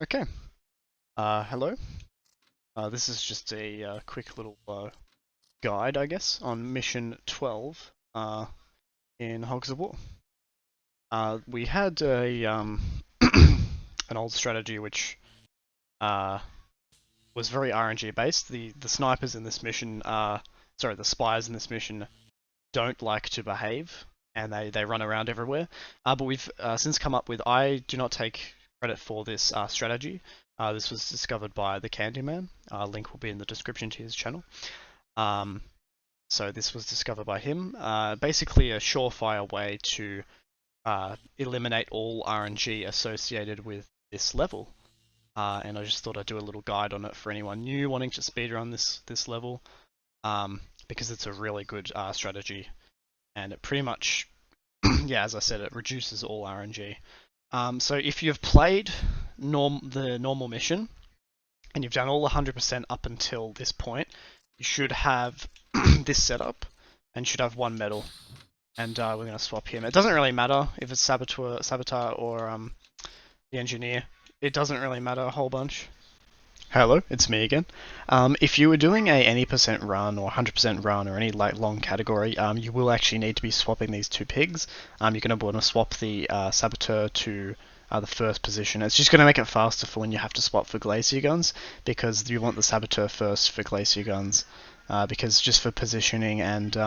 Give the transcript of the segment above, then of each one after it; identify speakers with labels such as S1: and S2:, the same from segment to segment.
S1: Okay. Hello. This is just a quick little guide, I guess, on mission 12 in Hogs of War. We had a an old strategy which was very RNG based. The snipers in this mission, the spies in this mission don't like to behave, and they run around everywhere. But we've since come up with, I do not take credit for this strategy. This was discovered by the Candyman. Link will be in the description to his channel. Um, so this was discovered by him. Basically a surefire way to eliminate all RNG associated with this level. And I just thought I'd do a little guide on it for anyone new wanting to speedrun this level, because it's a really good strategy, and it pretty much, yeah, as I said, it reduces all RNG. So if you've played the normal mission, and you've done all 100% up until this point, you should have this setup, and should have one medal. And we're going to swap him. It doesn't really matter if it's Saboteur or the Engineer. It doesn't really matter a whole bunch. Hello, it's me again. If you were doing a any percent run or 100% run or any like long category, you will actually need to be swapping these two pigs. You're going to want to swap the Saboteur to the first position. It's just going to make it faster for when you have to swap for Glacier Guns, because you want the Saboteur first for Glacier Guns, because just for positioning and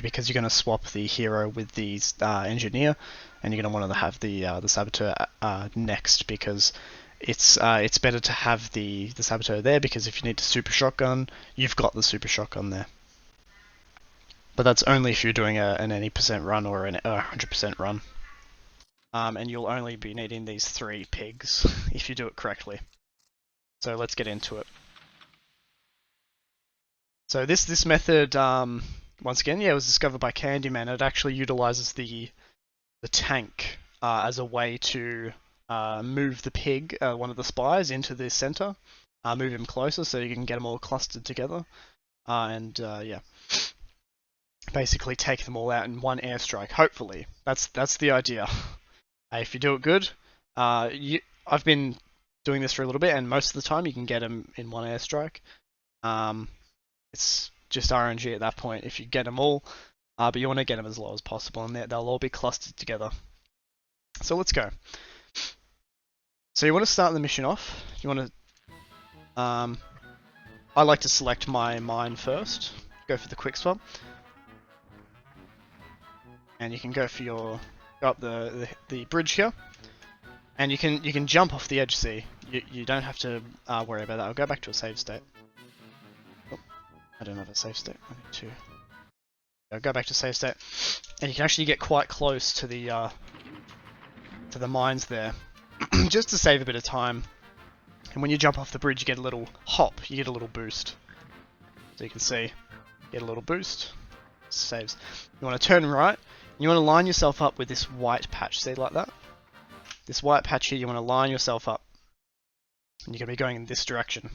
S1: because you're going to swap the hero with the engineer, and you're going to want to have the Saboteur next, because it's better to have the Saboteur there, because if you need to super shotgun, you've got the super shotgun there. But that's only if you're doing an any percent run or an 100% run. And you'll only be needing these 3 pigs if you do it correctly. So let's get into it. So this method, once again, yeah, was discovered by Candyman. It actually utilizes the tank as a way to move the pig, one of the spies, into the center, move him closer so you can get them all clustered together, and yeah, basically take them all out in one airstrike. Hopefully, that's the idea. If you do it good, I've been doing this for a little bit, and most of the time you can get them in one airstrike. It's just RNG at that point if you get them all, but you want to get them as low as possible, and they'll all be clustered together. So let's go. So you want to start the mission off. You want to, I like to select my mine first. Go for the quick swap, and you can go up the bridge here, and you can jump off the edge. See, you don't have to worry about that. I'll go back to a save state. Oh, I don't have a save state. I need to. I'll go back to save state, and you can actually get quite close to the mines there, just to save a bit of time. And when you jump off the bridge, you get a little hop, you get a little boost. So you can see, get a little boost, saves. You want to turn right, you want to line yourself up with this white patch, see, like that? This white patch here, you want to line yourself up. And you're going to be going in this direction.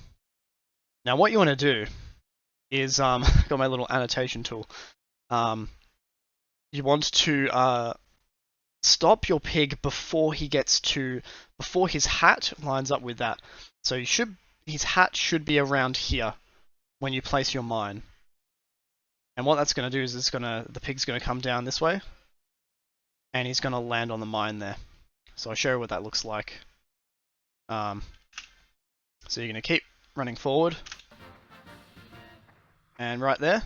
S1: Now what you want to do is, got my little annotation tool. You want to stop your pig before his hat lines up with that. So his hat should be around here when you place your mine. And what that's going to do is the pig's going to come down this way, and he's going to land on the mine there. So I'll show you what that looks like. So you're going to keep running forward, and right there,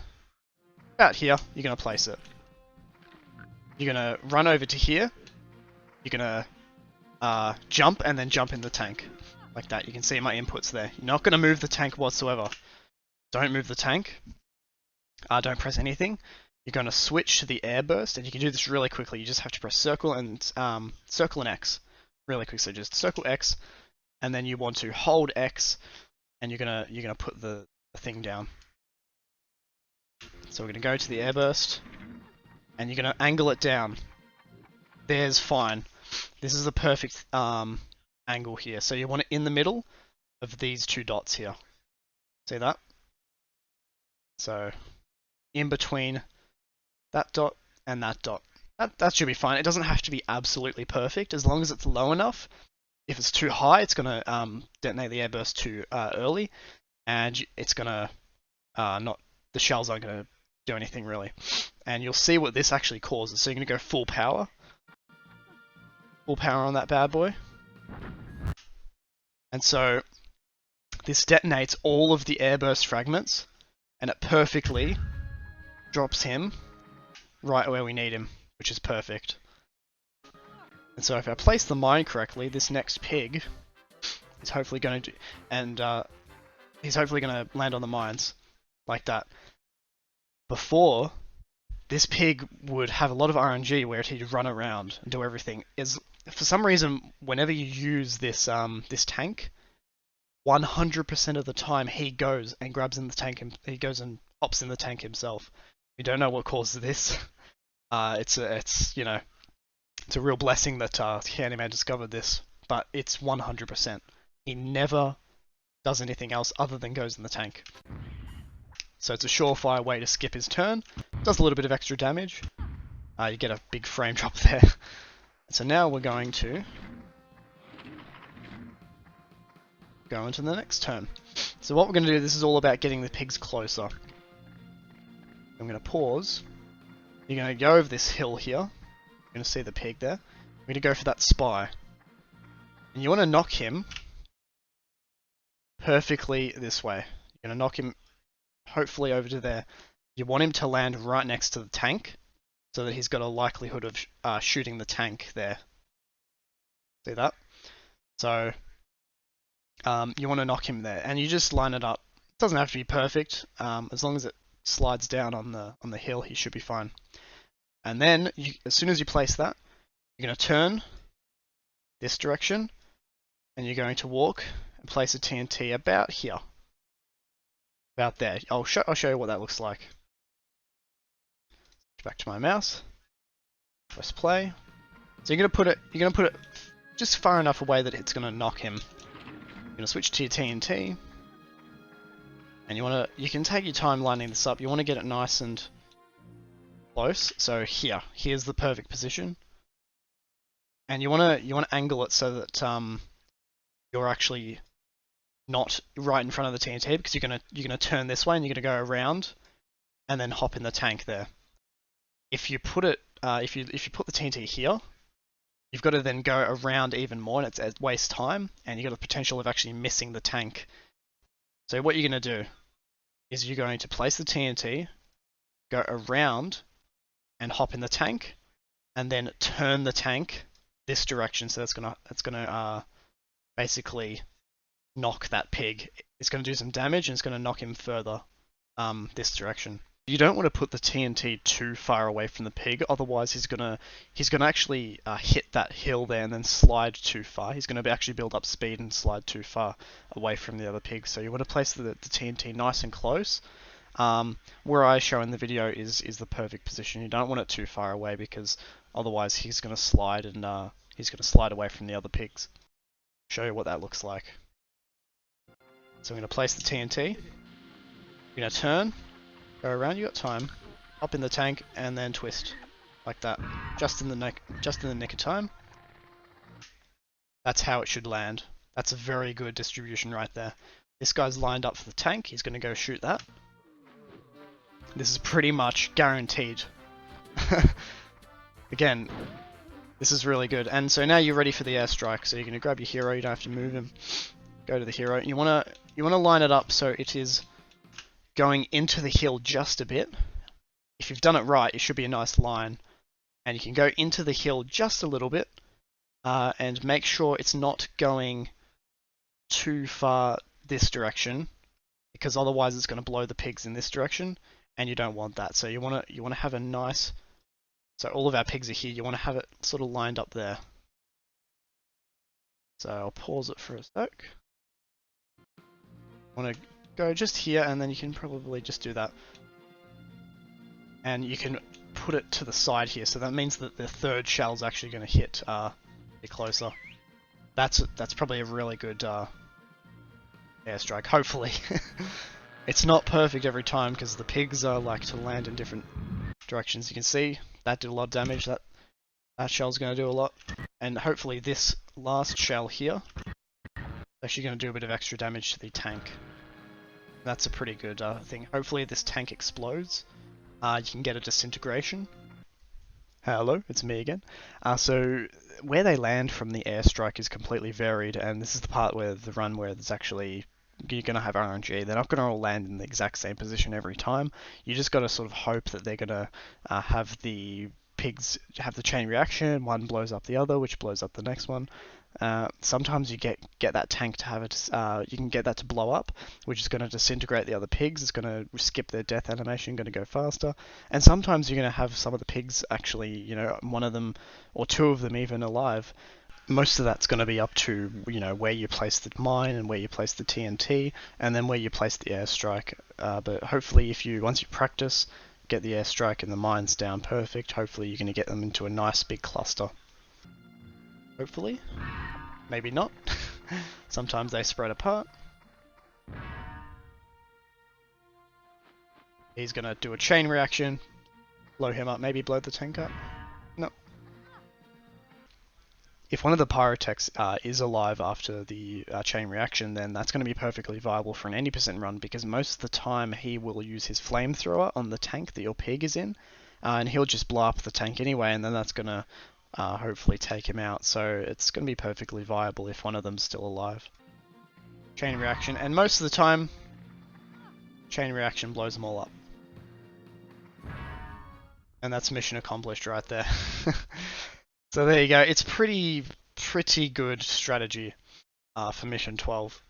S1: about here, you're going to place it. You're going to run over to here. You're going to jump, and then jump in the tank. Like that. You can see my inputs there. You're not going to move the tank whatsoever. Don't move the tank. Don't press anything. You're going to switch to the air burst, and you can do this really quickly. You just have to press circle and X really quick. So just circle X, and then you want to hold X, and you're gonna put the thing down. So we're gonna go to the air burst, and you're gonna angle it down. There's fine. This is the perfect angle here. So you want it in the middle of these 2 dots here. See that? So in between that dot and that dot. That should be fine. It doesn't have to be absolutely perfect. As long as it's low enough if it's too high, it's going to detonate the airburst too early, and it's going to not the shells aren't going to do anything really. And you'll see what this actually causes. So you're going to go full power on that bad boy, and so this detonates all of the airburst fragments, and it perfectly drops him right where we need him, which is perfect. And so if I place the mine correctly, this next pig is hopefully going to do, and he's hopefully going to land on the mines like that. Before, this pig would have a lot of RNG where he'd run around and do everything. For some reason, whenever you use this this tank, 100% of the time he goes and grabs in the tank, and he goes and hops in the tank himself. We don't know what causes this. It's you know, it's a real blessing that Handyman discovered this, but it's 100%. He never does anything else other than goes in the tank. So it's a surefire way to skip his turn. Does a little bit of extra damage. You get a big frame drop there. So now we're going to go into the next turn. So what we're going to do, this is all about getting the pigs closer. I'm going to pause. You're going to go over this hill here. You're going to see the pig there. We're going to go for that spy. And you want to knock him perfectly this way. You're going to knock him hopefully over to there. You want him to land right next to the tank, so that he's got a likelihood of shooting the tank there. See that? So you want to knock him there, and you just line it up. It doesn't have to be perfect. As long as it slides down on the hill, he should be fine. And then, as soon as you place that, you're going to turn this direction, and you're going to walk and place a TNT about here. About there. I'll show you what that looks like. Back to my mouse. Press play. So you're gonna put it just far enough away that it's gonna knock him. You're gonna switch to your TNT, and you can take your time lining this up. You want to get it nice and close. So here's the perfect position, and you want to angle it so that you're actually not right in front of the TNT, because you're gonna turn this way and you're gonna go around, and then hop in the tank there. If you put it, if you put the TNT here, you've got to then go around even more, and it wastes time, and you've got the potential of actually missing the tank. So what you're going to do is you're going to place the TNT, go around, and hop in the tank, and then turn the tank this direction. So it's gonna basically knock that pig. It's going to do some damage, and it's going to knock him further this direction. You don't want to put the TNT too far away from the pig, otherwise he's gonna actually hit that hill there and then slide too far. He's gonna actually build up speed and slide too far away from the other pigs. So you want to place the TNT nice and close. Where I show in the video is the perfect position. You don't want it too far away, because otherwise he's gonna slide and he's gonna slide away from the other pigs. Show you what that looks like. So I'm gonna place the TNT. You're gonna turn. Go around, you got time. Hop in the tank and then twist, like that, just in the nick of time. That's how it should land. That's a very good distribution right there. This guy's lined up for the tank. He's going to go shoot that. This is pretty much guaranteed. Again, this is really good. And so now you're ready for the airstrike. So you're going to grab your hero. You don't have to move him. Go to the hero. You want to line it up so it is going into the hill just a bit. If you've done it right, it should be a nice line. And you can go into the hill just a little bit, and make sure it's not going too far this direction, because otherwise it's going to blow the pigs in this direction, and you don't want that. So you want to have a nice. So all of our pigs are here. You want to have it sort of lined up there. So I'll pause it for a sec. Want to go just here, and then you can probably just do that. And you can put it to the side here, so that means that the third shell's actually going to hit bit closer. That's probably a really good airstrike, hopefully. It's not perfect every time, because the pigs like to land in different directions. You can see that did a lot of damage. That shell's going to do a lot. And hopefully this last shell here. Actually going to do a bit of extra damage to the tank. That's a pretty good thing. Hopefully this tank explodes. You can get a disintegration. Hello, it's me again. So where they land from the airstrike is completely varied, and this is the part where the run where there's actually you're going to have RNG. They're not going to all land in the exact same position every time. You just got to sort of hope that they're going to have the pigs have the chain reaction. One blows up the other, which blows up the next one. Sometimes you get that tank to have it. You can get that to blow up, which is going to disintegrate the other pigs. It's going to skip their death animation, going to go faster. And sometimes you're going to have some of the pigs actually, you know, one of them or two of them even alive. Most of that's going to be up to, you know, where you place the mine and where you place the TNT, and then where you place the airstrike. But hopefully, once you practice, get the airstrike and the mines down perfect, hopefully you're going to get them into a nice big cluster. Hopefully. Maybe not. Sometimes they spread apart. He's going to do a chain reaction, blow him up, maybe blow the tank up. No. If one of the pyrotechs is alive after the chain reaction, then that's going to be perfectly viable for an 80% run, because most of the time he will use his flamethrower on the tank that your pig is in, and he'll just blow up the tank anyway, and then that's going to hopefully take him out. So it's going to be perfectly viable if one of them's still alive. Chain reaction, and most of the time, chain reaction blows them all up. And that's mission accomplished right there. So there you go. It's pretty good strategy for mission 12.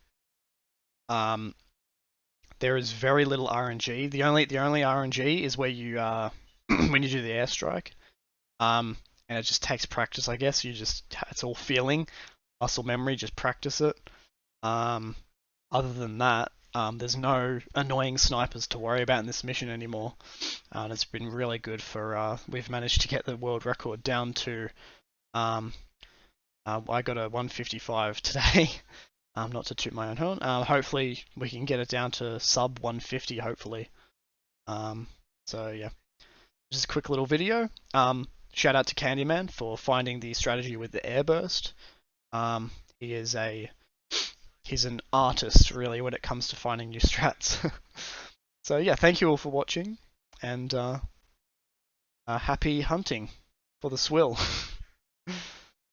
S1: There is very little RNG. The only RNG is where you when you do the airstrike. And it just takes practice, I guess. It's all feeling, muscle memory. Just practice it. Other than that, there's no annoying snipers to worry about in this mission anymore. And it's been really good for. We've managed to get the world record down to. I got a 155 today. Not to toot my own horn. Hopefully we can get it down to sub 150. Hopefully. So yeah, just a quick little video. Shout out to Candyman for finding the strategy with the airburst. He's an artist, really, when it comes to finding new strats. So yeah, thank you all for watching, and happy hunting for the swill.